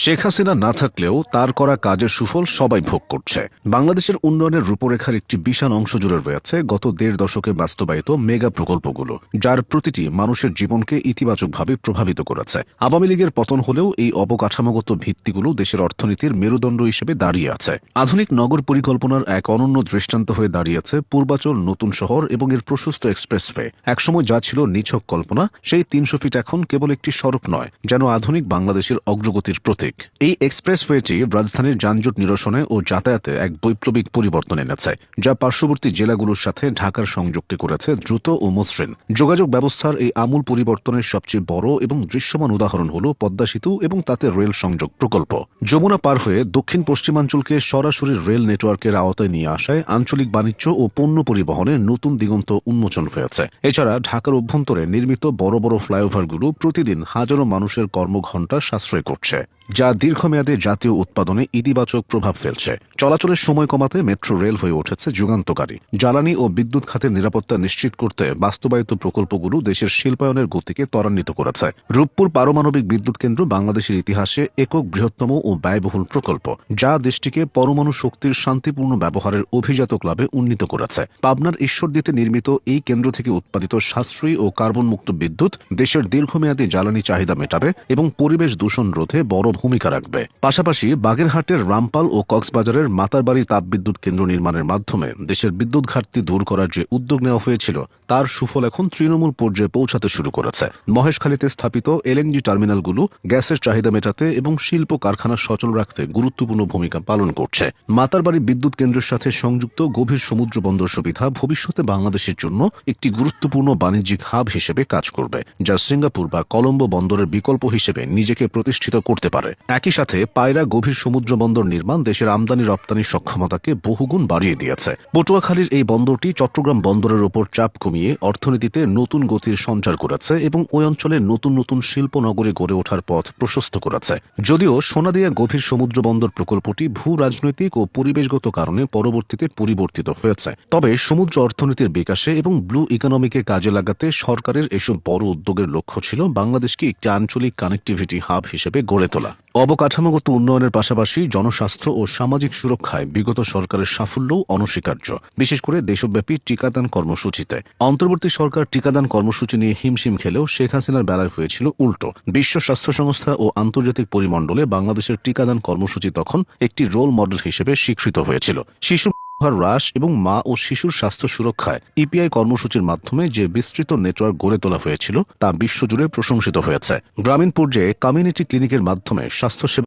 শেখ হাসিনা না থাকলেও তার করা কাজের সুফল সবাই ভোগ করছে। বাংলাদেশের উন্নয়নের রূপরেখার একটি বিশাল অংশ জুড়ে রয়েছে গত ১.৫ দশকে বাস্তবায়িত মেগা প্রকল্পগুলো, যার প্রতিটি মানুষের জীবনকে ইতিবাচকভাবে প্রভাবিত করেছে। আওয়ামী লীগের পতন হলেও এই অবকাঠামোগত ভিত্তিগুলো দেশের অর্থনীতির মেরুদণ্ড হিসেবে দাঁড়িয়ে আছে। আধুনিক নগর পরিকল্পনার এক অনন্য দৃষ্টান্ত হয়ে দাঁড়িয়েছে পূর্বাচল নতুন শহর এবং এর প্রশস্ত এক্সপ্রেসওয়ে। একসময় যা ছিল নিছক কল্পনা, সেই ৩০০ ফিট এখন কেবল একটি সড়ক নয়, যেন আধুনিক বাংলাদেশের অগ্রগতির প্রতীক। এই এক্সপ্রেসওয়েটি রাজধানীর যানজট নিরসনে ও যাতায়াতে এক বৈপ্লবিক পরিবর্তন এনেছে, যা পার্শ্ববর্তী জেলাগুলোর সাথে ঢাকার সংযোগকে করেছে দ্রুত ও মসৃণ। যোগাযোগ ব্যবস্থার এই আমূল পরিবর্তনের সবচেয়ে বড় এবং দৃশ্যমান উদাহরণ হল পদ্মা সেতু এবং তাতে রেল সংযোগ প্রকল্প। যমুনা পার হয়ে দক্ষিণ পশ্চিমাঞ্চলকে সরাসরি রেল নেটওয়ার্কের আওতায় নিয়ে আসায় আঞ্চলিক বাণিজ্য ও পণ্য পরিবহনে নতুন দিগন্ত উন্মোচন হয়েছে। এছাড়া ঢাকার অভ্যন্তরে নির্মিত বড় বড় ফ্লাইওভারগুলো প্রতিদিন হাজারো মানুষের কর্মঘণ্টা সাশ্রয় করছে, যা দীর্ঘমেয়াদে জাতীয় উৎপাদনে ইতিবাচক প্রভাব ফেলছে। চলাচলের সময় কমাতে মেট্রো রেল হয়ে উঠেছে যুগান্তকারী। জ্বালানি ও বিদ্যুৎ খাতের নিরাপত্তা নিশ্চিত করতে বাস্তবায়িত প্রকল্পগুলো দেশের শিল্পায়নের গতিকে ত্বরান্বিত করেছে। রূপপুর পারমাণবিক বিদ্যুৎ কেন্দ্র বাংলাদেশের ইতিহাসে একক বৃহত্তম ও ব্যয়বহুল প্রকল্প, যা দেশটিকে পরমাণু শক্তির শান্তিপূর্ণ ব্যবহারের অভিজাত ক্লাবে উন্নীত করেছে। পাবনার ঈশ্বরদীতে নির্মিত এই কেন্দ্র থেকে উৎপাদিত সাশ্রয়ী ও কার্বনমুক্ত বিদ্যুৎ দেশের দীর্ঘমেয়াদী জ্বালানি চাহিদা মেটাবে এবং পরিবেশ দূষণ রোধে বড় ভূমিকা রাখবে। পাশাপাশি বাগেরহাটের রামপাল ও কক্সবাজারের মাতারবাড়ি তাপবিদ্যুৎ কেন্দ্র নির্মাণের মাধ্যমে দেশের বিদ্যুৎ ঘাটতি দূর করার যে উদ্যোগ নেওয়া হয়েছিল, তার সুফল এখন তৃণমূল পর্যায়ে পৌঁছাতে শুরু করেছে। মহেশখালীতে স্থাপিত এলএনজি টার্মিনালগুলো গ্যাসের চাহিদা মেটাতে এবং শিল্প কারখানা সচল রাখতে গুরুত্বপূর্ণ ভূমিকা পালন করছে। মাতারবাড়ি বিদ্যুৎ কেন্দ্রের সাথে সংযুক্ত গভীর সমুদ্র বন্দর সুবিধা ভবিষ্যতে বাংলাদেশের জন্য একটি গুরুত্বপূর্ণ বাণিজ্যিক হাব হিসেবে কাজ করবে, যা সিঙ্গাপুর বা কলম্বো বন্দরের বিকল্প হিসেবে নিজেকে প্রতিষ্ঠিত করতে পারে। একই সাথে পায়রা গভীর সমুদ্র বন্দর নির্মাণ দেশের আমদানি রপ্তানির সক্ষমতাকে বহুগুণ বাড়িয়ে দিয়েছে। পটুয়াখালীর এই বন্দরটি চট্টগ্রাম বন্দরের ওপর চাপ কমিয়ে অর্থনীতিতে নতুন গতির সঞ্চার করেছে এবং ওই অঞ্চলে নতুন নতুন শিল্প নগরে গড়ে ওঠার পথ প্রশস্ত করেছে। যদিও সোনাদিয়া গভীর সমুদ্র বন্দর প্রকল্পটি ভূ রাজনৈতিক ও পরিবেশগত কারণে পরবর্তীতে পরিবর্তিত হয়েছে, তবে সমুদ্র অর্থনীতির বিকাশে এবং ব্লু ইকোনমিকে কাজে লাগাতে সরকারের এসব বড় উদ্যোগের লক্ষ্য ছিল বাংলাদেশকে একটি আঞ্চলিক কানেক্টিভিটি হাব হিসেবে গড়ে তোলা। অবকাঠামোগত উন্নয়নের পাশাপাশি জনস্বাস্থ্য ও সামাজিক সুরক্ষায় বিগত সরকারের সাফল্যও অনস্বীকার্য, বিশেষ করে দেশব্যাপী টিকাদান কর্মসূচিতে। অন্তর্বর্তী সরকার টিকাদান কর্মসূচি নিয়ে হিমশিম খেলেও শেখ হাসিনার বেলায় হয়েছিল উল্টো। বিশ্ব স্বাস্থ্য সংস্থা ও আন্তর্জাতিক পরিমণ্ডলে বাংলাদেশের টিকাদান কর্মসূচি তখন একটি রোল মডেল হিসেবে স্বীকৃত হয়েছিল। শিশু হ্রাস এবং মা ও শিশুর স্বাস্থ্য সুরক্ষায় ইপিআই কর্মসূচির মাধ্যমে যে বিস্তৃত নেটওয়ার্ক গড়ে তোলা হয়েছিল, তা বিশ্বজুড়ে প্রশংসিত হয়েছে। গ্রামীণ পর্যায়ে কমিউনিটি ক্লিনিকের মাধ্যমে স্বাস্থ্যসেবা